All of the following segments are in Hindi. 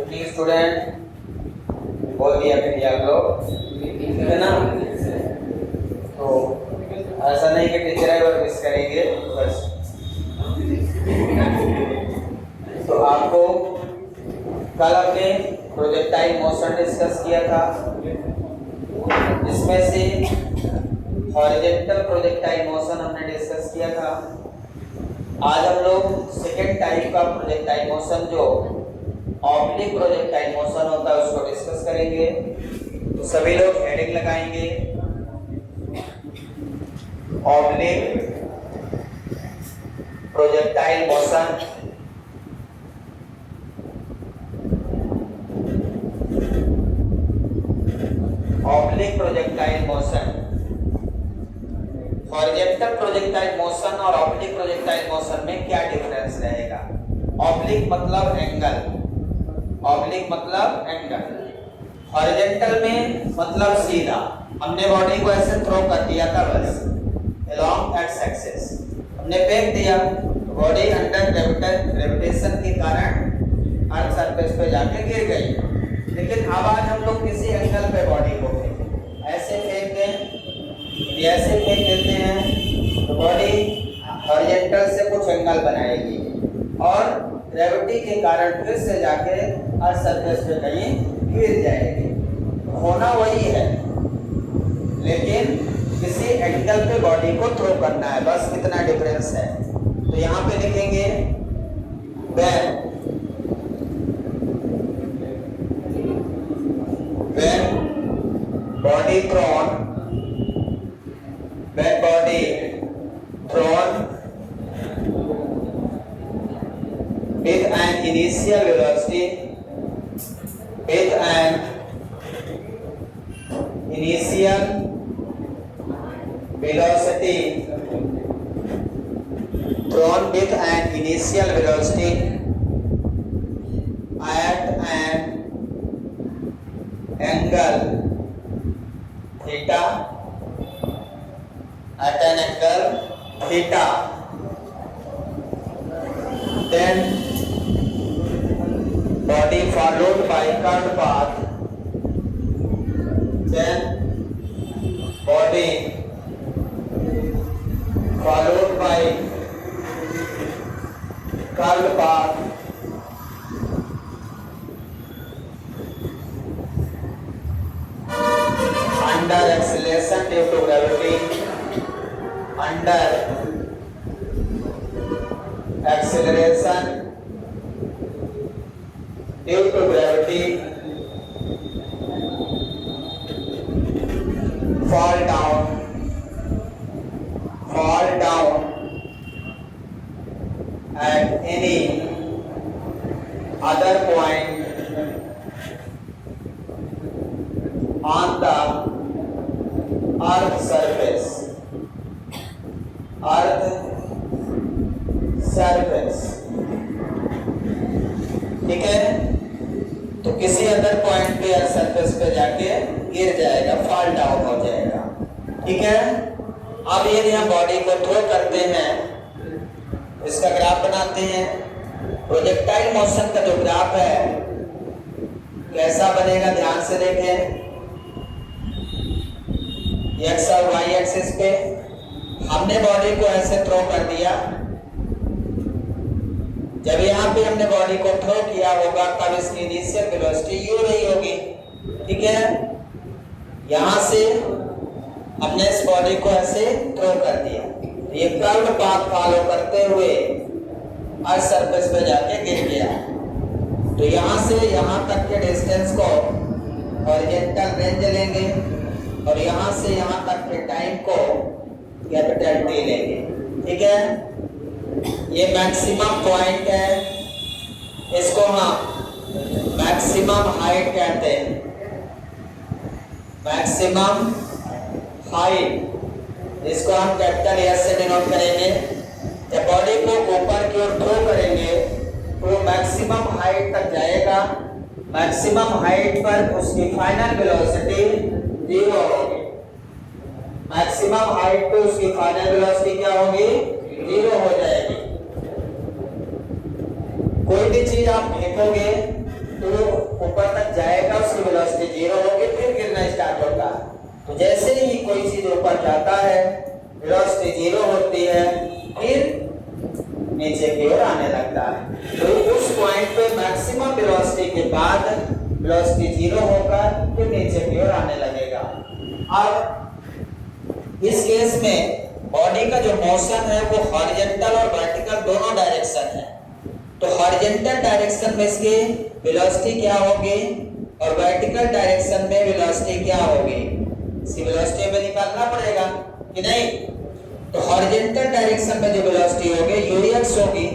प्लीज स्टूडेंट बोल दिया फिर आप लोग, ठीक है ना। तो ऐसा नहीं कि टीचर है और मिस करेंगे बस। तो आपको कल हमने प्रोजेक्टाइल मोशन डिस्कस किया था, जिसमें से हॉरिजॉन्टल प्रोजेक्टाइल मोशन हमने डिस्कस किया था। आज हम लोग सेकेंड टाइप का प्रोजेक्टाइल मोशन जो ऑब्लिक प्रोजेक्टाइल मोशन होता है उसको डिस्कस करेंगे। तो सभी लोग हेडिंग लगाएंगे, oblique projectile motion. Oblique projectile motion, horizontal projectile motion और ऑब्लिक प्रोजेक्टाइल मोशन में क्या डिफरेंस रहेगा। ऑब्लिक मतलब एंगल, ऑब्लिक मतलब एंगल, हॉरिजॉन्टल में मतलब सीधा। हमने बॉडी को ऐसे थ्रो कर दिया था बस अलोंग एक्स एक्सिस, हमने फेंक दिया, बॉडी अंडर ग्रेविटेशन के कारण अर्थ सरफेस पे जाके गिर गई। लेकिन अब आज हम लोग किसी एंगल पे बॉडी को फेंकें, ऐसे फेंक दें, ऐसे फेंक देते हैं तो बॉडी हॉरिजॉन्टल से कुछ एंगल बनाएगी और ग्रेविटी के कारण फिर से जाके अर्थ सरफेस पे कहीं गिर जाएगी। होना वही है, लेकिन किसी एंगल पे बॉडी को थ्रो करना है, बस कितना डिफरेंस है। तो यहाँ पे लिखेंगे when body thrown, when body thrown with an initial velocity, with an initial velocity, thrown with an initial velocity at an angle theta, at an angle theta, then body followed by curved path, then body followed by curved path, under acceleration due to gravity, under acceleration due to gravity, fall down at any other point on the earth surface, ठीक है। तो किसी अदर पॉइंट पे अर्थ सरफेस पे जाके गिर जाएगा, फॉल डाउन हो जाएगा, ठीक है। अब यदि हम बॉडी को थ्रो करते हैं, इसका ग्राफ बनाते हैं। प्रोजेक्टाइल मोशन का जो ग्राफ है कैसा बनेगा, ध्यान से देखें। एक्स और वाई एक्सिस पे हमने बॉडी को ऐसे थ्रो कर दिया, जब यहाँ पे हमने बॉडी को थ्रो किया होगा तब इसकी इनिशियल वेलोसिटी यू रही होगी, ठीक है। यहाँ से हमने इस बॉडी को ऐसे थ्रो कर दिया, ये कर्व पाथ फॉलो करते हुए अर्थ सरफेस पे जाके गिर गया। तो यहाँ से यहाँ तक के डिस्टेंस को हॉरिजॉन्टल रेंज लेंगे और यहाँ से यहाँ तक के टाइम को कैपिटल टी लेंगे, ठीक है। ये मैक्सिमम पॉइंट है, इसको हम मैक्सिमम हाइट कहते हैं, मैक्सिमम हाइट, इसको हम कैपिटल एस से डिनोट करेंगे। जब बॉडी को ऊपर की ओर थ्रो करेंगे तो मैक्सिमम हाइट तक जाएगा, मैक्सिमम हाइट पर उसकी फाइनल वेलोसिटी 0 होगी। मैक्सिमम हाइट पे उसकी फाइनल वेलोसिटी क्या होगी, 0 हो जाएगी। कोई भी चीज आप फेंकोगे तो 0 होगी फिर गिरना स्टार्ट होगा। तो जैसे ही कोई चीज ऊपर जाता है वेलोसिटी 0 होती है फिर नीचे की ओर आने लगता है। तो उस पॉइंट पे मैक्सिमम वेलोसिटी के बाद वेलोसिटी 0 होकर फिर नीचे की ओर आने लगेगा। अब इस केस में बॉडी का जो मोशन है वो हॉरिजॉन्टल और वर्टिकल दोनों डायरेक्शन है। तो हॉरिजॉन्टल डायरेक्शन में इसकी वेलोसिटी क्या होगी और वर्टिकल डायरेक्शन में वेलोसिटी क्या होगी, इसकी वेलोसिटी में निकालना पड़ेगा कि नहीं। तो हॉरिजॉन्टल डायरेक्शन में जो वेलोसिटी होगी ux होगी।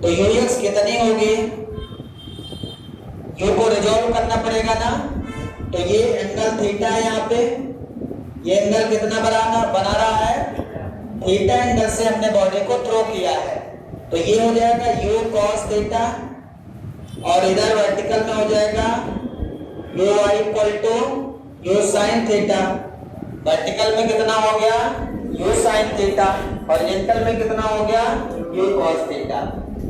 तो ux कितनी होगी, u को रिजॉल्व करना पड़ेगा ना। तो ये एंगल थीटा है, यहाँ पे ये एंगल कितना बना रहा है, थीटा एंगल से हमने बॉडी को थ्रो किया है। तो ये हो जाएगा u cos थीटा और इधर वर्टिकल में हो जाएगा uy equal to u sin theta. Vertical में कितना हो गया u sin थीटा, हॉरिजॉन्टल में कितना हो गया u cos थीटा।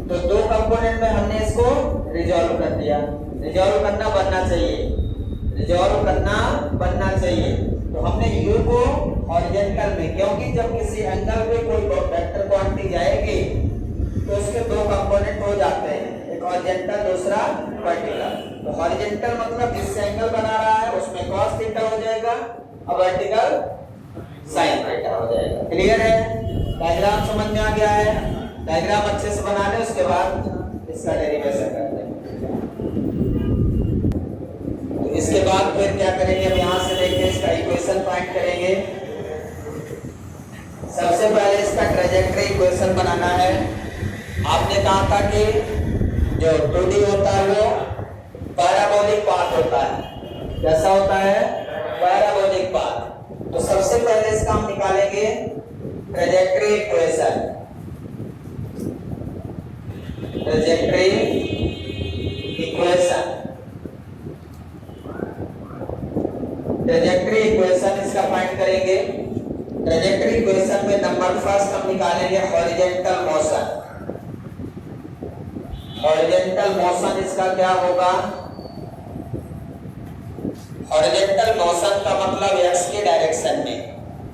तो दो कंपोनेंट में हमने इसको रिजॉल्व कर दिया। रिजॉल्व करना बनना चाहिए, रिजॉल्व करना बनना चाहिए। तो हमने u को हॉरिजॉन्टल में, क्योंकि जब किसी एंगल पे कोई वेक्टर क्वांटिटी जाएगी तो उसके दो कंपोनेंट हो जाते हैं, एक हॉरिजॉन्टल दूसरा वर्टिकल। तो हॉरिजॉन्टल मतलब जिस एंगल बना रहा है उसमें cos थीटा हो जाएगा और वर्टिकल sin थीटा हो जाएगा। क्लियर है, डायग्राम समझ में आ गया है। डायग्राम अच्छे से बना ले, उसके बाद इसका डेरिवेशन करते हैं। तो इसके बाद फिर क्या करेंगे, अब यहाँ से देखिए इसका इक्वेशन फाइंड करेंगे। सबसे पहले इसका ट्रेजेक्टरी इक्वेशन बनाना है। आपने कहा था कि जो 2D होता है वो पैराबोलिक पाथ होता है। कैसा होता है, पैराबोलिक पाथ। तो सबसे पहले इसका हम निकालेंगे trajectory equation. Trajectory equation, trajectory equation इसका फाइंड करेंगे। ट्रेजेक्टरी इक्वेशन में नंबर फर्स्ट हम निकालेंगे हॉरिजॉन्टल मोशन। हॉरिजॉन्टल मोशन इसका क्या होगा, हॉरिजॉन्टल मोशन का मतलब x के डायरेक्शन में।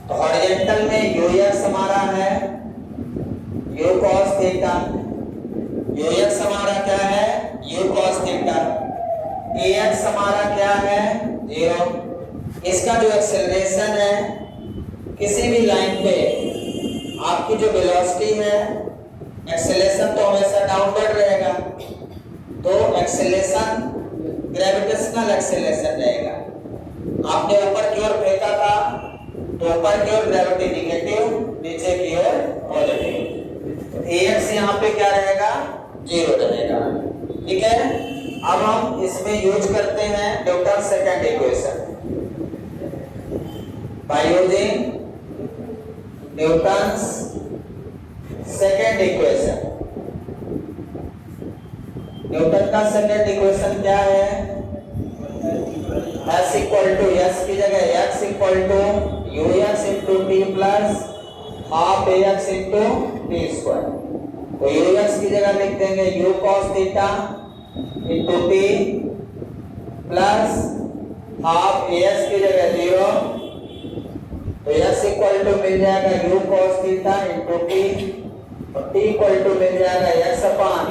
तो हॉरिजॉन्टल में ux हमारा है u cos थीटा, ux हमारा क्या है u cos थीटा, ax हमारा क्या है 0। इसका जो एक्सेलरेशन है, किसी भी लाइन पे आपकी जो वेलोसिटी है, एक्सेलरेशन तो हमेशा डाउनवर्ड रहेगा, तो एक्सेलरेशन ग्रेविटेशनल एक्सेलरेशन रहेगा। आपने ऊपर की ओर फेंका था तो ऊपर की ओर ग्रेविटी नेगेटिव, नीचे की ओर पॉजिटिव। तो ax यहाँ पे क्या रहेगा 0 रहेगा। ठीक है, अब हम इसमें यूज करते हैं Newton second equation. By using Newton's second equation. Newton का सेकेंड इक्वेशन क्या है, s इक्वल टू, s की जगह x equal to ux into T plus half ax into t square. तो ux की जगह लिख देंगे u cos theta into T plus half as की जगह 0। तो s इक्वल टू मिल जाएगा u cos theta into t और t इक्वल टू मिल जाएगा s upon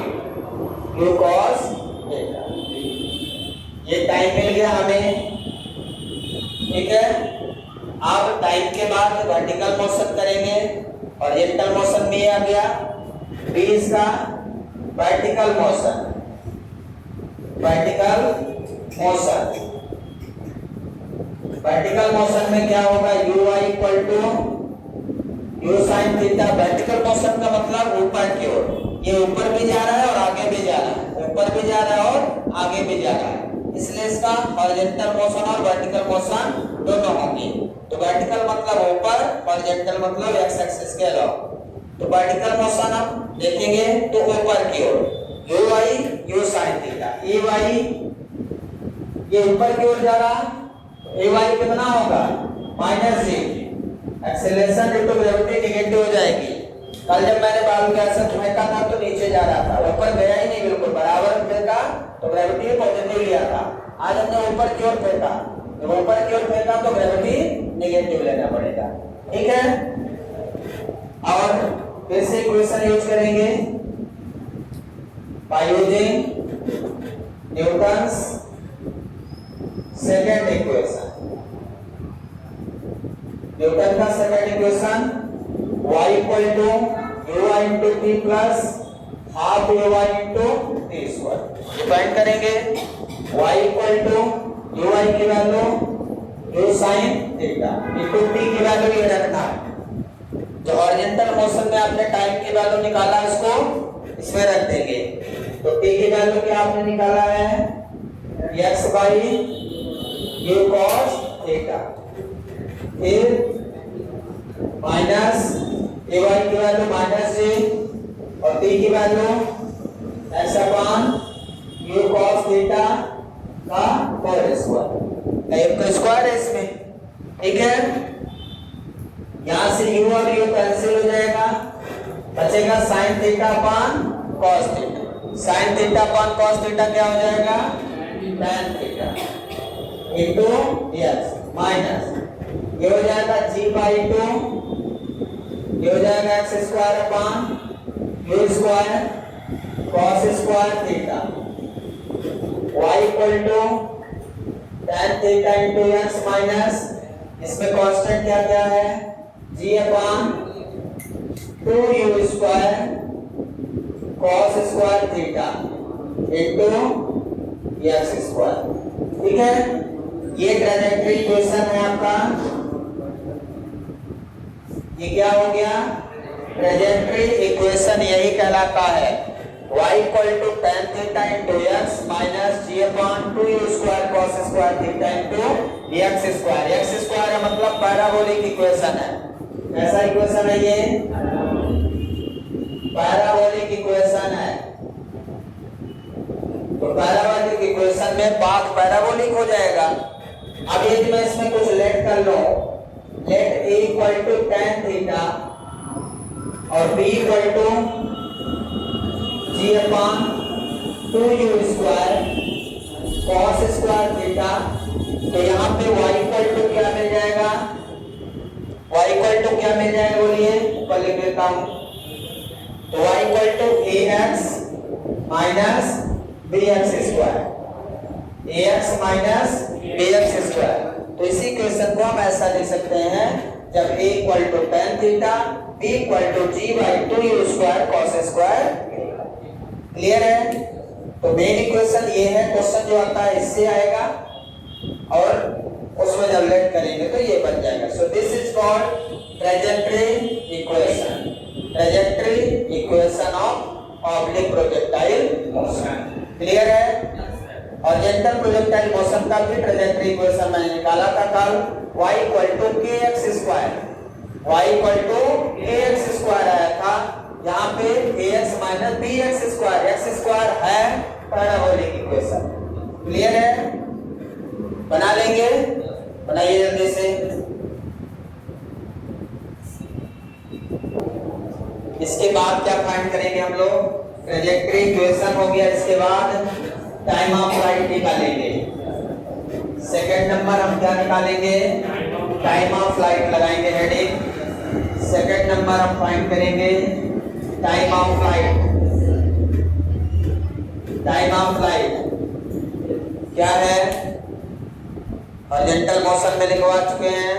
u cos theta. ये टाइम मिल गया हमें। ठीक है, अब टाइम के बाद वर्टिकल मोशन करेंगे, हॉरिजॉन्टल मोशन भी आ गया, b इसका vertical motion. Vertical motion, vertical motion में क्या होगा uy equal to u sin theta. Vertical motion का मतलब ऊपर की ओर, ये ऊपर भी जा रहा है और आगे भी जा रहा है, ऊपर भी जा रहा है और आगे भी जा रहा है, इसलिए इसका हॉरिजॉन्टल मोशन और वर्टिकल मोशन दोनों होंगे। तो वर्टिकल मतलब ऊपर, हॉरिजॉन्टल मतलब x एक्सिस के अलावा। तो वर्टिकल मोशन हम देखेंगे तो ऊपर की ओर uy u sin theta, ay ये ऊपर की ओर जा रहा, ay कितना होगा -g, acceleration due to gravity negative हो जाएगी। कल जब मैंने बालू का ऐसा फेंका था तो नीचे जा रहा था, ऊपर गया ही नहीं, बिल्कुल बराबर फेंका तो ग्रेविटी पॉजिटिव लिया था। आज हमने ऊपर की ओर फेंका, जब ऊपर की ओर फेंका तो ग्रेविटी नेगेटिव लेना पड़ेगा, ठीक है। और फिर से इक्वेशन यूज करेंगे by using Newton's second equation. Newton का second equation y equal to u into p plus half u into t square. Define करेंगे y इक्वल टू u की value u sine theta into p की वैल्यू ये रखना। जो हॉरिजॉन्टल मोशन में आपने टाइम की वैल्यू निकाला इसको इसमें रख देंगे। तो p की वैल्यू क्या आपने निकाला है x by u cos theta, फिर माइनस a y की वैल्यू माइनस j और t की value x upon u cos theta का होल स्क्वायर। का स्क्वायर है इसमें, ठीक है। यहां से u और u कैंसिल हो जाएगा, बचेगा sin theta upon cos theta. sin theta upon cos theta क्या हो जाएगा tan theta into x minus ये हो जाएगा g बाई 2, ये हो जाएगा x square upon u square cos square theta y equal to tan theta into x minus इसमें कांस्टेंट क्या क्या है g upon 2u square cos square theta into x square, ठीक है। ये ट्रांजेक्टरी इक्वेशन है आपका, ये क्या हो गया ट्रांजेक्टरी इक्वेशन, यही कहलाता है y equal to tan theta into x minus g upon 2u square cos square theta into x square. x square है मतलब पैराबोलिक इक्वेशन है। कैसा इक्वेशन है ये पैराबोलिक इक्वेशन है। तो पैराबोलिक इक्वेशन में पाथ पैराबोलिक हो जाएगा। अब यदि मैं इसमें कुछ लेट कर लो, let a equal to tan theta और b equal to g upon 2u square cos square theta, तो यहाँ पे y इक्वल टू क्या मिल जाएगा, y इक्वल टू क्या मिल जाएगा बोलिए, ऊपर लिख देता हूँ। तो y equal to ax minus bx square, ax minus bx square. तो इसी क्वेश्चन को हम ऐसा लिख सकते हैं जब a equal to tan theta b equal to g by 2u square cos square. Clear है। तो मेन इक्वेशन ये है, क्वेश्चन जो आता है इससे आएगा और उसमें जब लेट करेंगे तो ये बन जाएगा। So this is called trajectory equation, trajectory equation of oblique projectile motion. Clear है। हॉरिजॉन्टल प्रोजेक्टाइल मोशन का भी ट्रैजेक्टरी इक्वेशन मैंने निकाला था कल, y equal to kx square, y equal to kx square आया था। यहाँ पे ax minus bx square, x square है पैराबोलिक इक्वेशन। क्लियर है। बना लेंगे, बनाइए जल्दी से। इसके बाद क्या फाइंड करेंगे हम लोग, ट्रैजेक्टरी इक्वेशन हो गया, इसके बाद टाइम ऑफ फ्लाइट निकालेंगे। सेकंड नंबर हम क्या निकालेंगे, टाइम ऑफ फ्लाइट लगाएंगे हेडिंग। सेकंड नंबर हम फाइंड करेंगे time of flight. Time of flight क्या है, हॉरिजॉन्टल मोशन में लिखवा चुके हैं।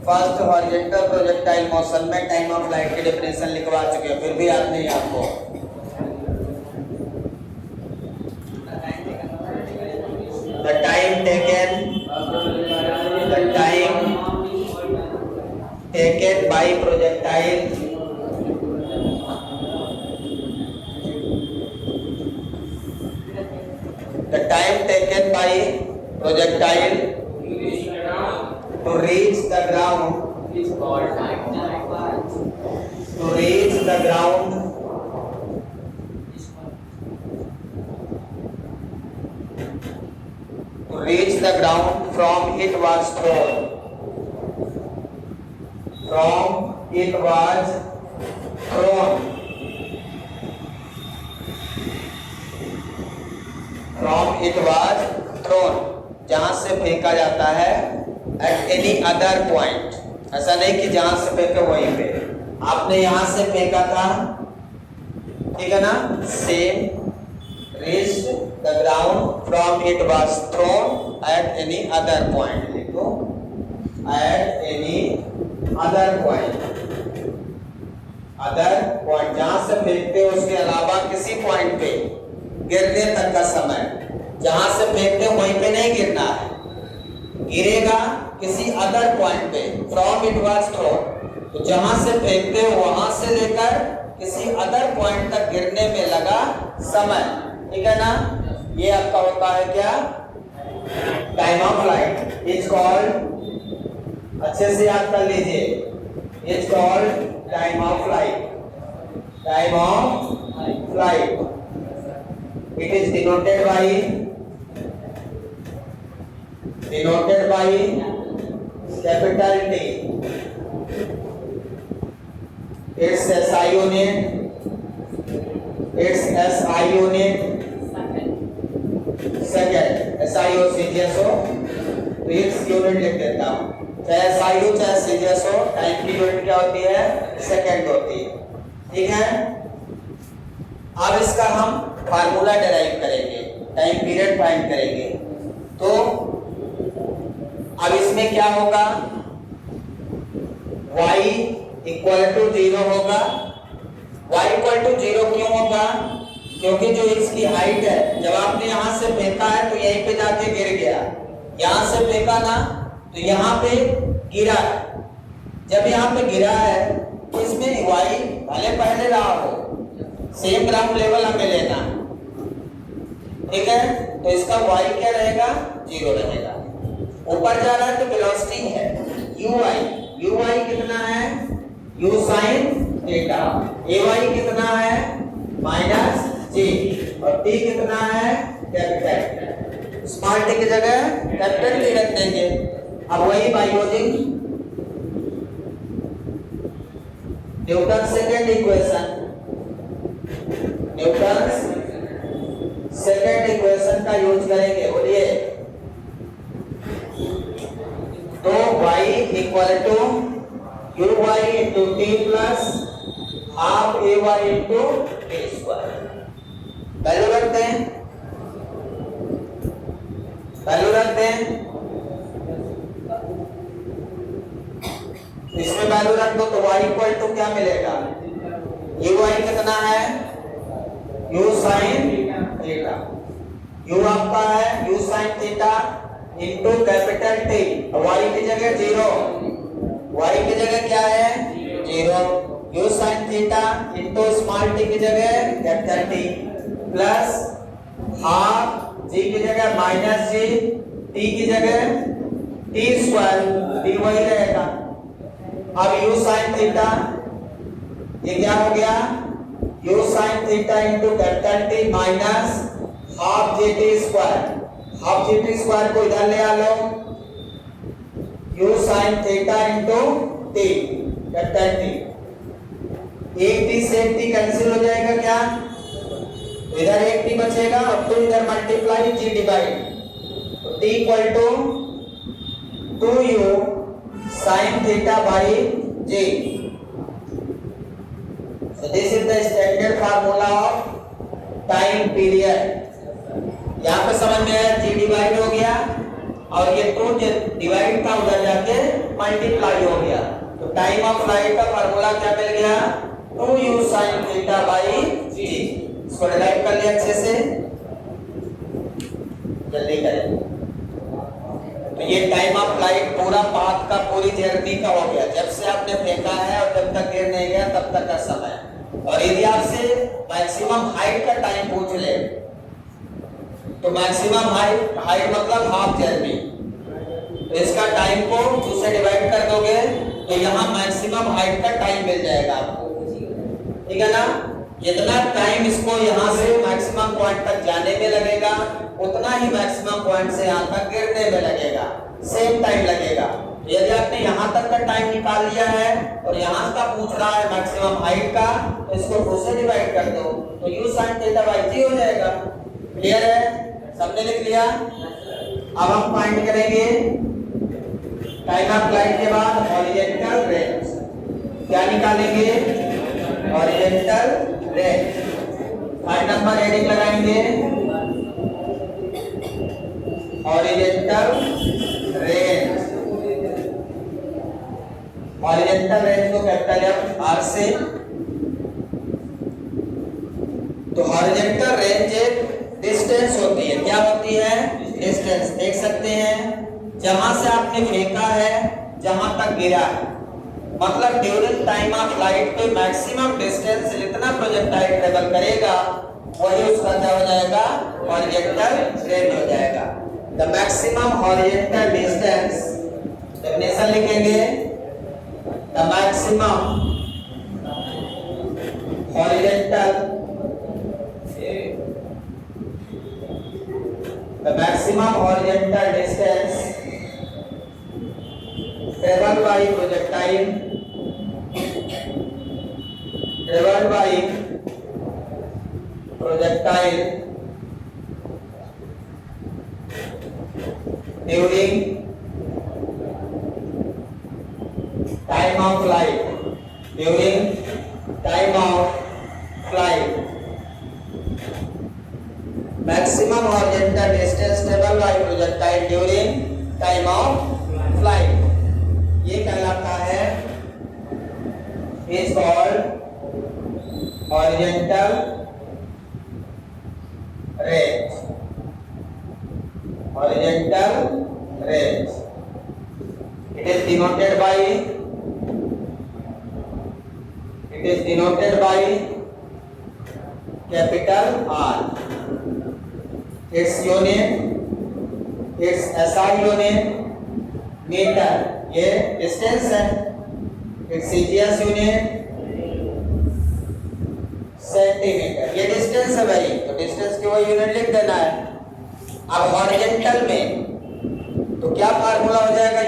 फर्स्ट हॉरिजॉन्टल प्रोजेक्टाइल मोशन में टाइम ऑफ फ्लाइट की डेफिनेशन लिखवा चुके हैं, फिर भी याद नहीं आपको। The time taken by projectile to reach the ground is called time. To reach the ground from it was thrown. From it was thrown. From it was thrown, जहां से फेंका जाता है, एट एनी अदर पॉइंट, ऐसा नहीं कि जहां से फेंके वहीं पे, आपने यहां से फेंका था, ठीक है ना, same reached the ground from it was thrown at any other point, लिखो at any other point, other point जहां से फेंकते हो उसके अलावा किसी पॉइंट पे गिरने तक का समय, जहां से फेंकते हो वहीं पे नहीं गिरना है, गिरेगा किसी अदर पॉइंट पे, फ्रॉम इट वाज थ्रोन, तो जहां से फेंकते हो वहां से लेकर किसी अदर पॉइंट तक गिरने में लगा समय, ठीक है ना, ये आपका होता है क्या, time of flight, is called, अच्छे से याद कर लीजिए, is called time of flight, time of flight, it is denoted by capital T, it's SI unit, it's SI unit second, SI हो CGS हो तो इट्स यूनिट लिख देता हूं, चाहे SI हो चाहे CGS हो, टाइम की यूनिट क्या होती है, सेकेंड होती है, ठीक है। अब इसका हम फार्मूला डिराइव करेंगे, टाइम पीरियड फाइंड करेंगे, तो अब इसमें क्या होगा, y इक्वल टू 0 होगा, y इक्वल टू 0 क्यों होगा, क्योंकि जो इसकी हाइट है, जब आपने यहां से फेंका है तो यहीं पे जाके गिर गया, यहां से फेंका ना तो यहां पे गिरा, जब यहां पे गिरा है तो इसमें y भले पहले रहा हो, सेम ग्राउंड लेवल हमें लेना, ठीक है, तो इसका y क्या रहेगा, 0 रहेगा, ऊपर जा रहा है तो वेलोसिटी है uy कितना है, u sin थीटा, ay कितना है माइनस जी, और t कितना है कैपिटल, स्मॉल t की जगह कैपिटल t रख देंगे। अब वही by using Newton second equation, Newton second equation का यूज करेंगे, बोलिए, तो y equal to uy into t plus half ay into t square, value रखते हैं, इसमें वैल्यू रख दो तो y इक्वल टू क्या मिलेगा, uy कितना है, u sin थीटा, u आपका है u sin theta into capital T, y की जगह 0, y की जगह क्या है 0, u sin theta into small t की जगह capital T plus half g की जगह माइनस g, t की जगह t स्क्वायर, t वही रहेगा। अब u sin थीटा ये क्या हो गया, u sin theta into capital T minus half G T square, half G T square को इधर ले आ लो, u sin theta into t capital T, एक t से एक t कैंसिल हो जाएगा, क्या इधर एक t बचेगा और तो इधर मल्टीप्लाई g डिवाइड, तो t equal to 2u sin theta by g, so this is the standard formula of time period। यहाँ पे समझ में आया, g डिवाइड हो गया और ये 2 डिवाइड का उधर जाके मल्टीप्लाई हो गया, तो टाइम ऑफ फ्लाइट का फार्मूला क्या मिल गया, 2u sin theta by g। इसको डिराइव कर लिया अच्छे से, जल्दी करें, तो ये टाइम ऑफ फ्लाइट पूरा पाथ का, पूरी जर्नी का हो गया, जब से आपने फेंका है और जब तक गिर नहीं गया तब तक का समय। और यदि आपसे मैक्सिमम हाइट का टाइम पूछ ले तो मैक्सिमम हाइट मतलब हाफ जर्नी, तो इसका टाइम को 2 से डिवाइड कर दोगे तो यहाँ मैक्सिमम हाइट का टाइम मिल जाएगा आपको, ठीक है ना। जितना टाइम इसको यहाँ से मैक्सिमम पॉइंट तक जाने में लगेगा उतना ही मैक्सिमम पॉइंट से यहाँ तक गिरने में लगेगा, सेम टाइम लगेगा। यदि आपने यहाँ तक का टाइम निकाल लिया है और यहाँ का पूछ रहा है मैक्सिमम हाइट का, तो इसको 2 से डिवाइड कर दो तो u sin theta by g हो जाएगा। क्लियर है, सबने लिख लिया। अब हम फाइंड करेंगे टाइम ऑफ फ्लाइट के बाद हॉरिजॉन्टल रेंज। क्या निकालेंगे? Horizontal range. 5 नंबर हेडिंग लगाएंगे हॉरिजॉन्टल रेंज। हॉरिजॉन्टल रेंज को कैपिटल एफ आर से। तो हॉरिजॉन्टल रेंज एक डिस्टेंस होती है। क्या होती है? डिस्टेंस। देख सकते हैं जहां से आपने फेंका है जहां तक गिरा है, मतलब ड्यूरिंग टाइम ऑफ फ्लाइट पे मैक्सिमम डिस्टेंस जितना प्रोजेक्टाइल ट्रेवल करेगा वही उसका क्या हो जाएगा? हॉरिजॉन्टल रेंज हो जाएगा। The maximum horizontal distance, definition लिखेंगे the maximum horizontal the maximum horizontal distance traveled by projectile during time of flight maximum horizontal distance traveled by projectile during time of flight, ये कहलाता है is called horizontal range। horizontal range, it is denoted by capital R। its SI unit metre, ये डिस्टेंस है। its CGS unit सेंटीमीटर, ये डिस्टेंस है भाई, तो डिस्टेंस की वही यूनिट लिख देना है। अब हॉरिजॉन्टल में तो क्या फार्मूला हो जाएगा?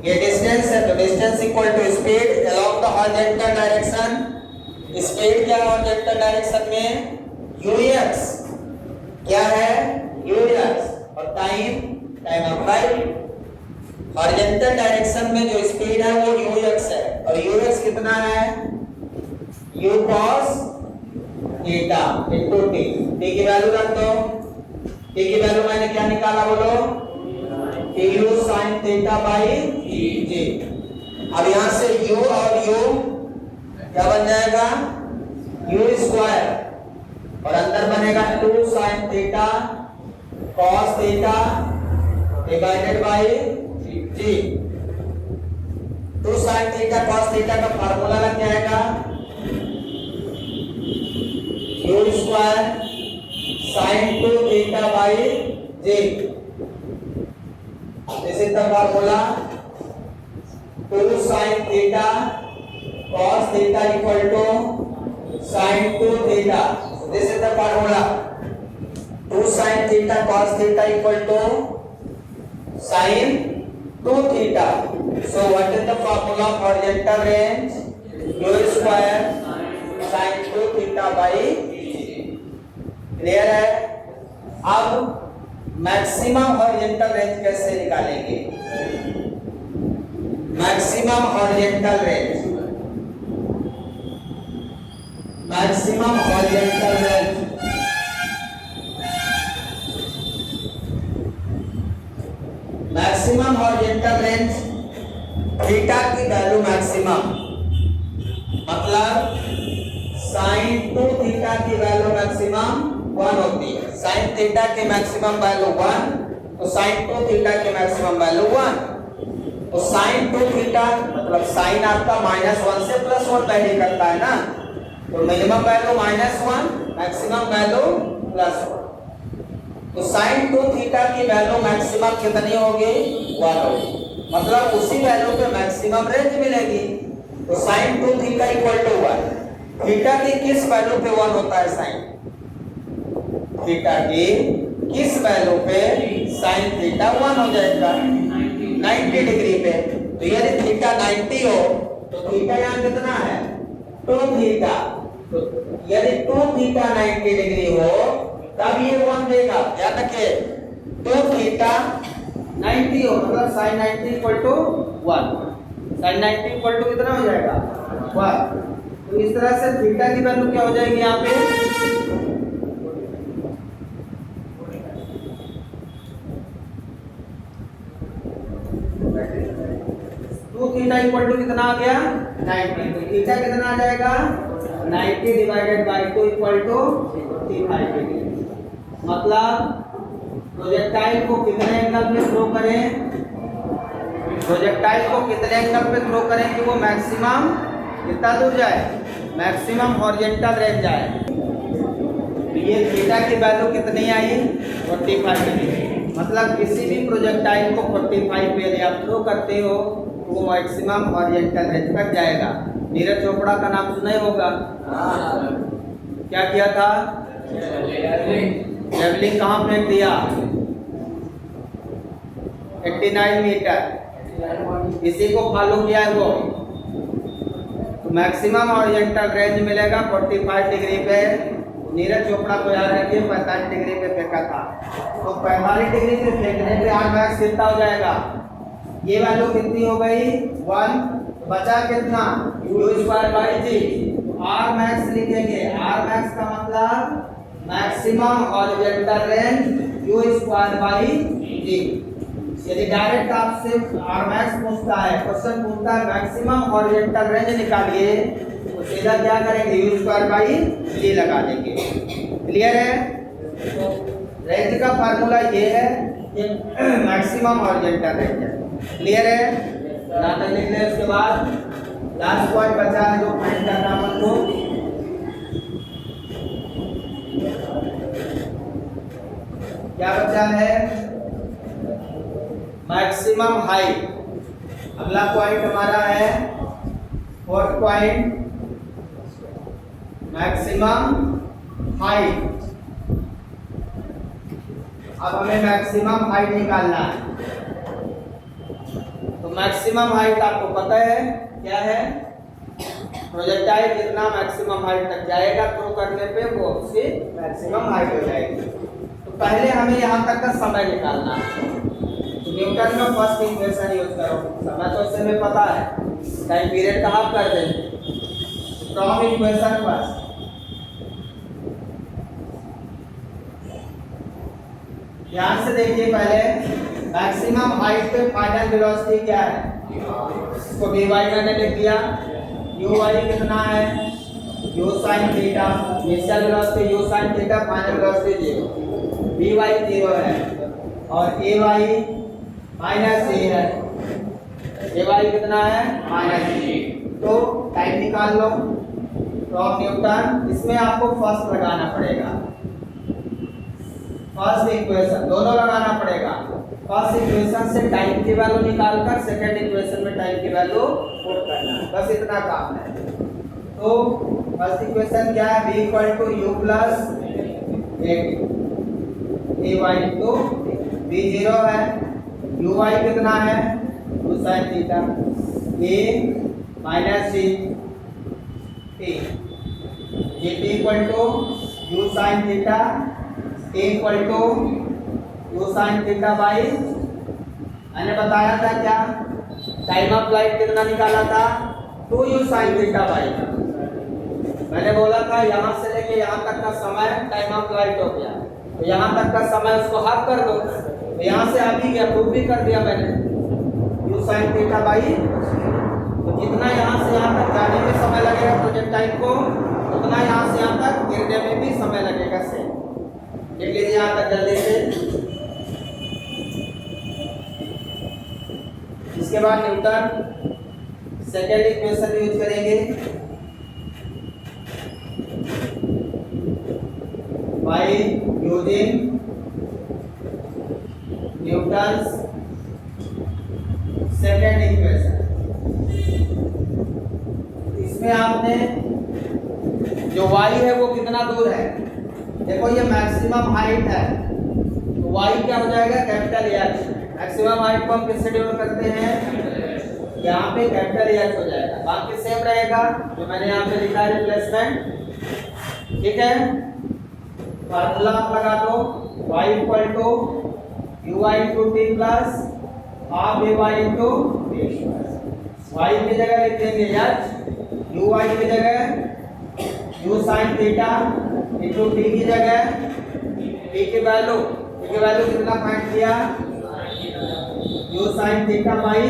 ये डिस्टेंस है तो distance equal to speed along the horizontal direction. Speed क्या है हॉरिजॉन्टल डायरेक्शन में? ux। क्या है? ux। और time of flight. Horizontal direction में जो स्पीड है वो ux है, और ux कितना है? u cos theta into t। t की वैल्यू रख दो। t की वैल्यू मैंने क्या निकाला बोलो? u sin theta by g। अब यहां से u और u क्या बन जाएगा? u स्क्वायर, और अंदर बनेगा 2 sin theta cos theta divided by g। 2 sin theta cos theta का फार्मूला लग जाएगा u square sin 2 theta by g। This is the formula 2 sin theta cos theta equal to sin 2 theta। This is the formula 2 sin theta cos theta equal to sin 2 theta। So what is the formula of horizontal range? u square sin 2 theta by clear है? अब मैक्सिमम हॉरिजॉन्टल रेंज कैसे निकालेंगे? Maximum horizontal range, maximum horizontal range, maximum horizontal range theta की वैल्यू मैक्सिमम, मतलब sin 2 थीटा की वैल्यू मैक्सिमम 1 होती है। sin थीटा की मैक्सिमम वैल्यू 1, तो sin 2 थीटा की मैक्सिमम वैल्यू 1। तो sin 2 थीटा मतलब sin आपका -1 से +1 वैरी करता है ना, तो मिनिमम वैल्यू -1, मैक्सिमम वैल्यू +1। तो sin 2 थीटा की वैल्यू मैक्सिमम कितनी होगी? 1 होगी, मतलब उसी वैल्यू पे मैक्सिमम रेंज मिलेगी। तो sin 2 theta equal to 1। Theta की किस वैल्यू पे 1 होता है sin? थीटा की किस वैल्यू पे sin थीटा 1 हो जाएगा? 90 डिग्री पे। तो यदि थीटा 90 हो तो थीटा यहाँ कितना है? 2 थीटा। तो यदि 2 थीटा 90 डिग्री हो तब ये 1 देगा। याद रखिए तो थीटा 90 हो, मतलब sine 90 equal to 1। Sine 90 equal to कितना हो जाएगा 1। तो इस तरह से थीटा की वैल्यू क्या हो जाएगी यहाँ पे 2 थीटा इक्वल टू कितना आ गया 90। तो थीटा कितना आ जाएगा 90 divided by 2 equal to 55 degree. मतलब प्रोजेक्टाइल को कितने एंगल पे थ्रो करें, प्रोजेक्टाइल को कितने एंगल पे थ्रो करें कि वो मैक्सिमम कितना दूर जाए, मैक्सिमम हॉरिजॉन्टल रेंज जाए। तो ये थीटा की वैल्यू कितनी आई 45 डिग्री। मतलब किसी भी प्रोजेक्टाइल को 45 पे यदि आप थ्रो करते हो तो वो मैक्सिमम हॉरिजॉन्टल रेंज तक जाएगा। नीरज चोपड़ा का नाम सुना ही होगा। क्या किया था, जेवलिन कहाँ फेंक दिया 89 मीटर। इसी को फॉलो किया है वो। तो मैक्सिमम हॉरिजॉन्टल रेंज मिलेगा 45 डिग्री पे। नीरज चोपड़ा को याद रखिए 45 डिग्री पे फेंका था। तो 45 डिग्री पे फेंकने पे आर मैक्स कितना हो जाएगा, ये वैल्यू कितनी हो गई 1। बचा कितना u square by G. R max लिखेंगे, आर मैक्स का मतलब maximum horizontal range u square by G. यदि डायरेक्ट आपसे आर मैक्स पूछता है, क्वेश्चन पूछता है मैक्सिमम हॉरिजॉन्टल रेंज निकालिए, तो सीधा क्या करेंगे u स्क्वायर बाई जी लगा देंगे। क्लियर है। तो रेंज का फार्मूला ये है कि मैक्सिमम हॉरिजॉन्टल रेंज है। क्लियर है। यहाँ तक लिख लें। उसके बाद लास्ट पॉइंट बचा है जो फाइंड करना अपन को, क्या बचा है मैक्सिमम हाइट। अगला पॉइंट हमारा है 4th पॉइंट मैक्सिमम हाइट। अब हमें मैक्सिमम हाइट निकालना है। तो मैक्सिमम हाइट आपको पता है क्या है, प्रोजेक्टाइल जितना मैक्सिमम हाइट तक जाएगा थ्रो करने पे वो उसकी मैक्सिमम हाइट हो जाएगी। तो पहले हमें यहाँ तक का समय निकालना है। तो न्यूटन में फर्स्ट इक्वेशन यूज करो। समय तो इससे हमें पता है, टाइम पीरियड का हाफ कर देंगे। फ्रॉम इक्वेशन फर्स्ट, ध्यान से देखिए पहले मैक्सिमम हाइट पे फाइनल वेलोसिटी क्या है, इसको dy मैंने लिख दिया। uy कितना है u sin theta, initial velocity u sin theta, final velocity 0, vy 0 है और ay माइनस a है। ay कितना है -a। तो टाइम निकाल लो फ्रॉम न्यूटन। इसमें आपको फर्स्ट लगाना पड़ेगा, फर्स्ट इक्वेशन दोनों लगाना पड़ेगा। फर्स्ट इक्वेशन से टाइम की वैल्यू निकालकर सेकंड इक्वेशन में टाइम की वैल्यू पुट करना है, बस इतना काम है। तो फर्स्ट इक्वेशन क्या है, v = u + ay। तो v 0 है, uy कितना है u sin theta, a - c t, gt = u sin theta, a = u sin theta by, मैंने बताया था क्या, टाइम ऑफ फ्लाइट कितना निकाला था 2u sin थीटा बाई। मैंने बोला था यहाँ से लेके यहाँ तक का समय टाइम ऑफ फ्लाइट हो गया, तो यहाँ तक का समय उसको हाफ कर दो। तो यहाँ से आ भी गया, प्रूफ भी कर दिया मैंने u sin थीटा बाई। तो जितना यहाँ से यहाँ तक जाने में समय लगेगा प्रोजेक्टाइल को, उतना यहाँ से यहाँ तक गिरने में भी समय लगेगा। से देख लीजिए यहाँ तक जल्दी से। इसके बाद न्यूटन सेकेंड इक्वेशन यूज करेंगे, by using Newton's second equation. इसमें आपने जो y है वो कितना दूर है, देखो ये मैक्सिमम हाइट है, तो y क्या हो जाएगा कैपिटल H। मैक्सिमम हाइट को हम किससे डिनोट करते हैं, यहाँ पे कैपिटल H हो जाएगा, बाकी सेम रहेगा जो मैंने यहाँ पे लिखा है रिप्लेसमेंट। ठीक है, फार्मूला आप लगा दो y = U Y into T plus half A Y into T. Y की जगह लिख देंगे एच, यू वाई की जगह U sine theta into T की जगह टी की वैल्यू कितना फाइंड किया, U sine theta by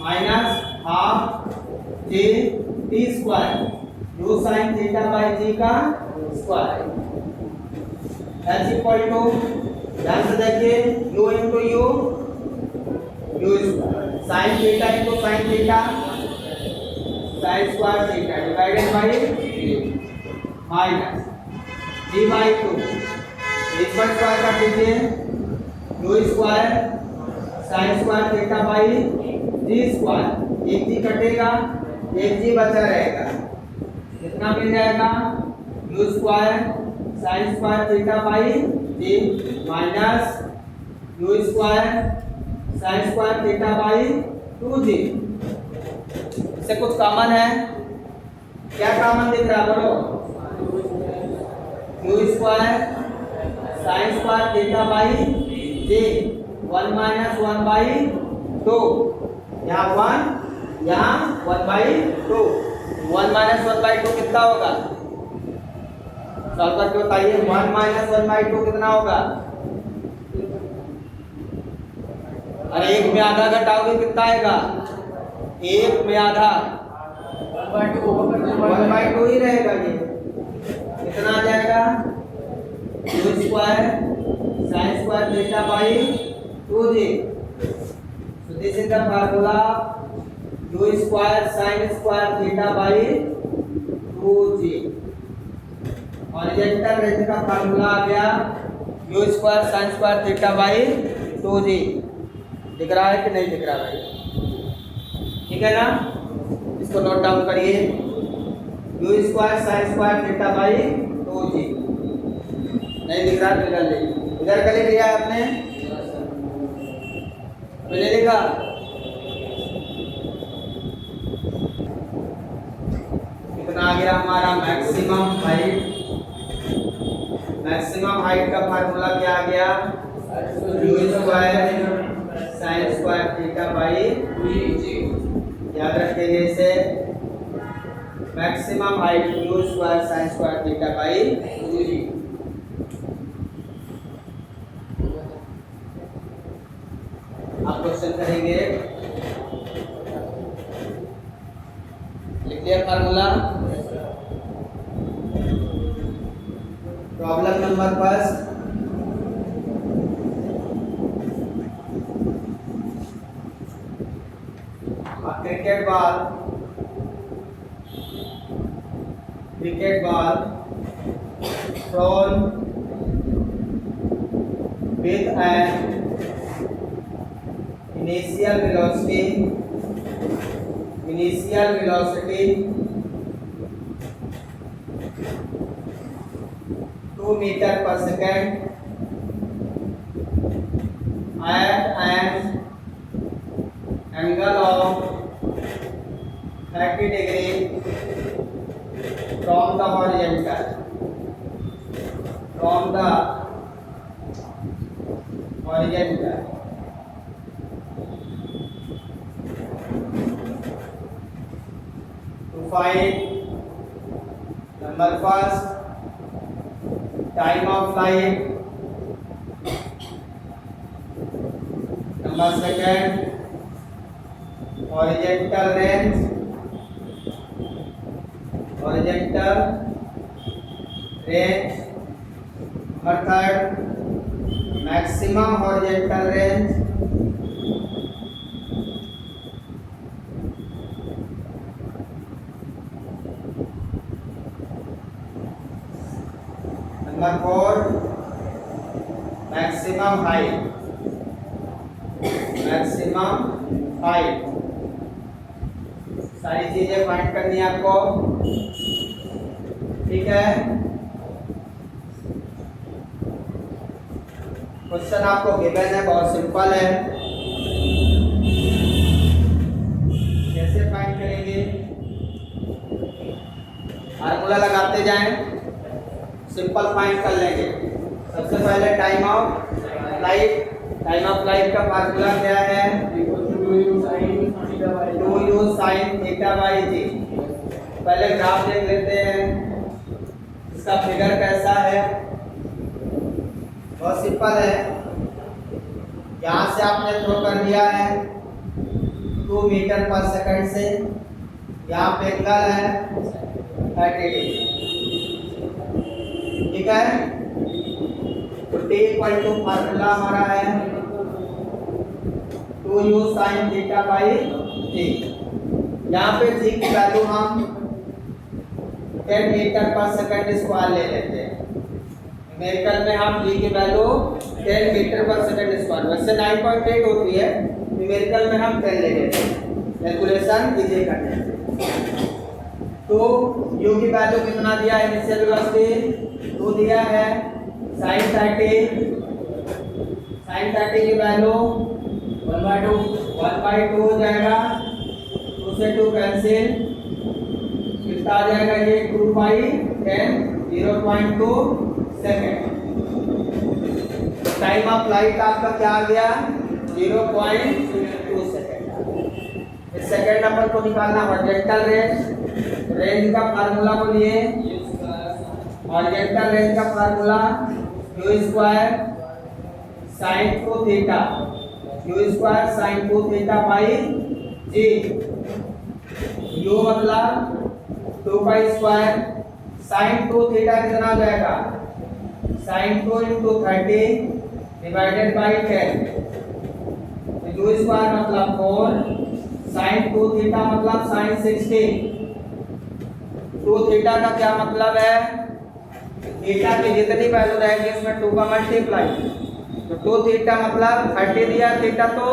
minus half J T square, U sine theta by G का स्क्वायर। एच इक्वल टू, ध्यान से देखिए, U into U sine theta into sine theta sine square theta divided by minus ji by two, इसका स्क्वायर कर दीजिए, you square sine square theta by ji square, एक जी कटेगा एक जी बचा रहेगा, कितना मिल जाएगा, u square sine square theta by g minus u square sine square theta by 2g। इससे कुछ कॉमन है, क्या कॉमन दिख रहा है बोलो, you square sine square theta by J 1 minus 1 by 2, यहाँ 1 यहाँ 1 बाई 2, 1 माइनस 1 बाई 2 कितना होगा, सॉल्व करके बताइए, 1 माइनस 1 बाई 2 कितना होगा, अरे एक में आधा घटाओगे कितना आएगा, एक में आधा 1 बाई 2 ही रहेगा, ये कितना आ जाएगा, u square sine square theta by 2g। So this is the formula u square sin square theta by 2g। Horizontal range का फार्मूला आ गया u square sin square theta by 2g। दिख रहा है कि नहीं दिख रहा भाई, ठीक है ना, इसको नोट डाउन करिए, u square sin square theta by 2g। नहीं दिख रहा इधर कर लिया आपने, मैंने लिखा, कितना आ गया हमारा मैक्सिमम हाइट का फार्मूला क्या आ गया, you square sine square theta by, याद रखेंगे इसे, maximum height you square sine square theta by. आप क्वेश्चन करेंगे, लिख दिया formula, problem number first, cricket ball thrown with an initial velocity 2 meter per second at an angle of 30 degree from the horizontal, to find number first time of flight, number second horizontal range, number third maximum horizontal range, number four maximum height, सारी चीजें फाइंड करनी है आपको, ठीक है। क्वेश्चन आपको गिवन है, बहुत सिंपल है, कैसे फाइंड करेंगे, फार्मूला लगाते जाएं, सिंपल फाइंड कर लेंगे। सबसे पहले time of time of flight का फार्मूला क्या है? 2u sin थीटा बाई जी। पहले ग्राफ देख लेते हैं, इसका फिगर कैसा है। बहुत सिंपल है, यहाँ से आपने थ्रो कर दिया है 2 मीटर पर सेकंड से, यहाँ पे एंगल है 30 डिग्री, ठीक है। तो t इक्वल टू फार्मूला हमारा है 2u sin थीटा बाई जी। यहाँ पे g की वैल्यू हम 10 मीटर पर सेकंड स्क्वायर ले लेते हैं। न्यूमेरिकल में हम g की वैल्यू 10 मीटर पर सेकंड स्क्वायर, वैसे 9.8 होती है, न्यूमेरिकल में हम 10 ले लेते हैं कैलकुलेशन इजी करने से। तो u की वैल्यू कितना दिया है? इनिशियल वेलोसिटी 2 दिया है, sin 30 की वैल्यू 1/2 हो जाएगा, 2 से 2 कैंसिल, कितना आ जाएगा ये 2/10 0.2 सेकेंड। टाइम ऑफ फ्लाइट आपका क्या आ गया? 0.2 सेकेंड। इस सेकेंड नंबर को निकालना हॉरिजॉन्टल रेंज, रेंज का फार्मूला बोलिए। हॉरिजॉन्टल रेंज का formula u square sin 2 theta, u square sin 2 theta by g. u मतलब 2 का स्क्वायर, sin 2 थीटा कितना हो जाएगा? sin 2 into 30 divided by 10। u square मतलब 4, sin 2 थीटा मतलब sin 60। 2 थीटा का क्या मतलब है? थीटा की जितनी वैल्यू रहेगी उसमें 2 का मल्टीप्लाई, तो 2 थीटा मतलब 30 दिया, थीटा तो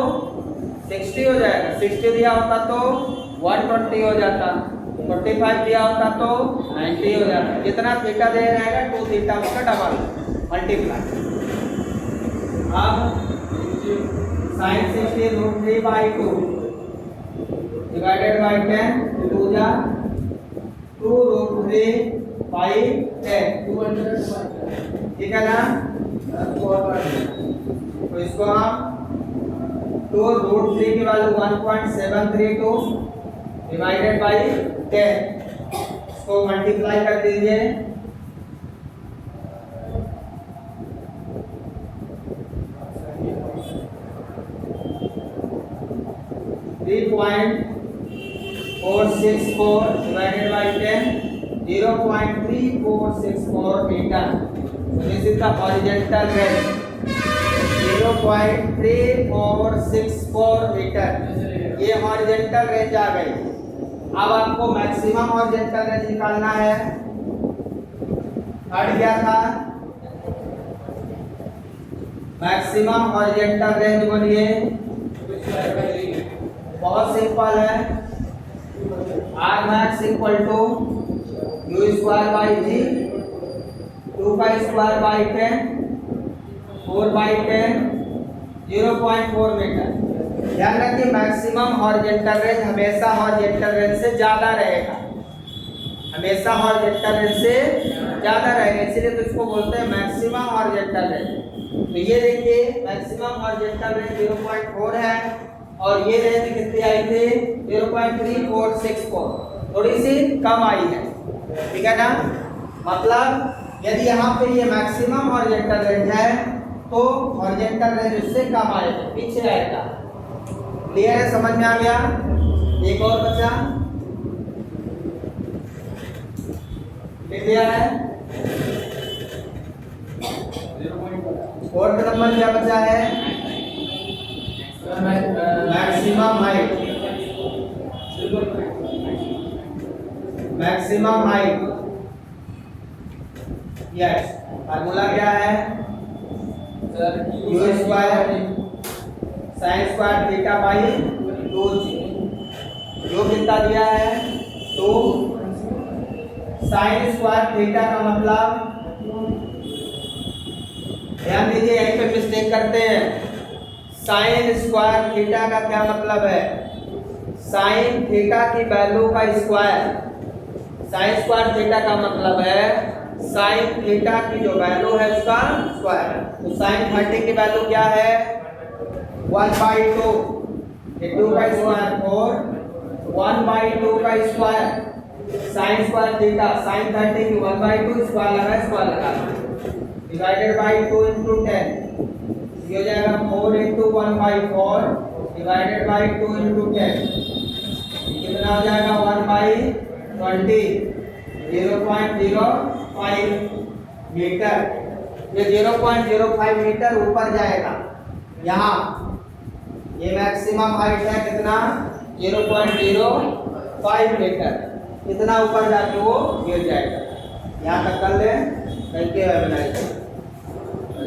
60 हो जाएगा, 60 दिया होता तो 120 हो जाता, 45 दिया होता तो 90 हो जाता। जितना थीटा दे रहेगा 2 थीटा उसका डबल मल्टीप्लाई। अब sin 60 √3/2 डिवाइडेड बाई 10, 2 जा 2 √3/10, ठीक है ना। तो इसको हम 2 √3 की वैल्यू 1.732 डिवाइडेड बाई 10, इसको मल्टीप्लाई कर दीजिए। 3.464 divided by 10, 0.3464 meter. So this is the horizontal range, 0.3464 meter. ये हॉरिजॉन्टल रेंज आ गई। अब आपको मैक्सिमम हॉरिजॉन्टल रेंज निकालना है। हट गया था मैक्सिमम हॉरिजॉन्टल रेंज, बोलिए। बहुत सिंपल है, R max equal to U square by G, 2 का स्क्वायर बाई 10, 4/10, 0.4 मीटर। ध्यान रखिए मैक्सिमम हॉरिजॉन्टल रेंज हमेशा हॉरिजॉन्टल रेंज से ज्यादा रहेगा, हमेशा हॉरिजॉन्टल रेंज से ज्यादा रहेगा, इसलिए तो इसको बोलते हैं मैक्सिमम हॉरिजॉन्टल रेंज। तो ये देखिए मैक्सिमम हॉरिजॉन्टल रेंज 0.4 है और ये रेंज कितनी आई थी? 0.3464, थोड़ी सी कम आई है, ठीक है ना। मतलब यदि यहाँ पे ये मैक्सिमम हॉरिजॉन्टल रेंज है तो हॉरिजॉन्टल रेंज उससे कम आएगा, पीछे आएगा। क्लियर है, समझ में आ गया? एक और बचा, लिख दिया है। फोर्थ नंबर क्या बचा है? Maximum height, maximum height, yes. Formula क्या है? You square sine square theta by 2g। जो कितना दिया है? 2 साइन स्क्वायर थीटा का मतलब, ध्यान दीजिए यहीं पे मिस्टेक करते हैं। साइन स्क्वायर थीटा का क्या मतलब है? साइन थीटा की वैल्यू का स्क्वायर। साइन स्क्वायर थीटा का मतलब है साइन थीटा की जो वैल्यू है उसका स्क्वायर। तो साइन 30 की वैल्यू क्या है 1/2, ये 2 का स्क्वायर 4, 1/2 का square sine square theta, sine 30 की 1/2 स्क्वायर लगा डिवाइडेड बाय 2 into 10, ये हो जाएगा 4 into 1/4 डिवाइडेड बाय 2 into 10, कितना हो जाएगा 1/20, 0.05 मीटर। ये 0.05 मीटर ऊपर जाएगा, यहाँ ये मैक्सिमम हाइट है कितना 0.05 मीटर, इतना ऊपर जाके वो गिर जाएगा। यहाँ तक कर ले, थैंक यू।